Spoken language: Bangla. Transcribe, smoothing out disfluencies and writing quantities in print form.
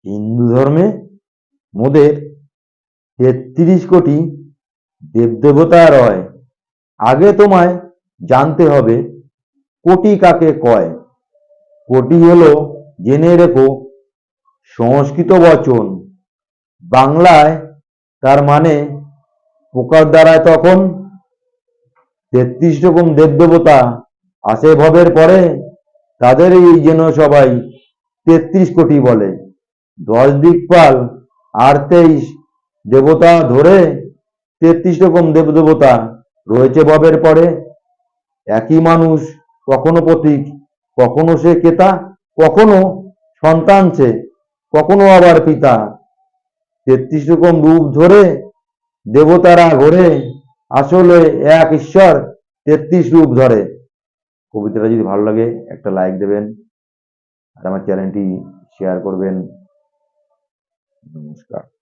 হিন্দু ধর্মে মোদের ৩৩ কোটি দেবদেবতা রয়। আগে তোমায় জানতে হবে কোটি কাকে কয়। কোটি হলো, জেনে রেখো, সংস্কৃত বচন। বাংলায় তার মানে প্রকার দ্বারায় তখন ৩৩ রকম দেবদেবতা আসে ভবের পরে, তাদেরই যেন সবাই ৩৩ কোটি বলে। ১০ দিকপাল আর ২৩ দেবতা ধরে ৩৩ রকম দেবদেবতা রয়েছে ভবের পরে। একই মানুষ, কখনো প্রতীক, কখনো সে ক্রেতা, কখনো সন্তান সে, কখনো আবার পিতা। ৩৩ রকম রূপ ধরে দেবতারা ঘোরে, আসলে এক ঈশ্বর ৩৩ রূপ ধরে। কবিতাটা যদি ভালো লাগে একটা লাইক দেবেন আর আমার চ্যানেলটি শেয়ার করবেন। নমস্কার।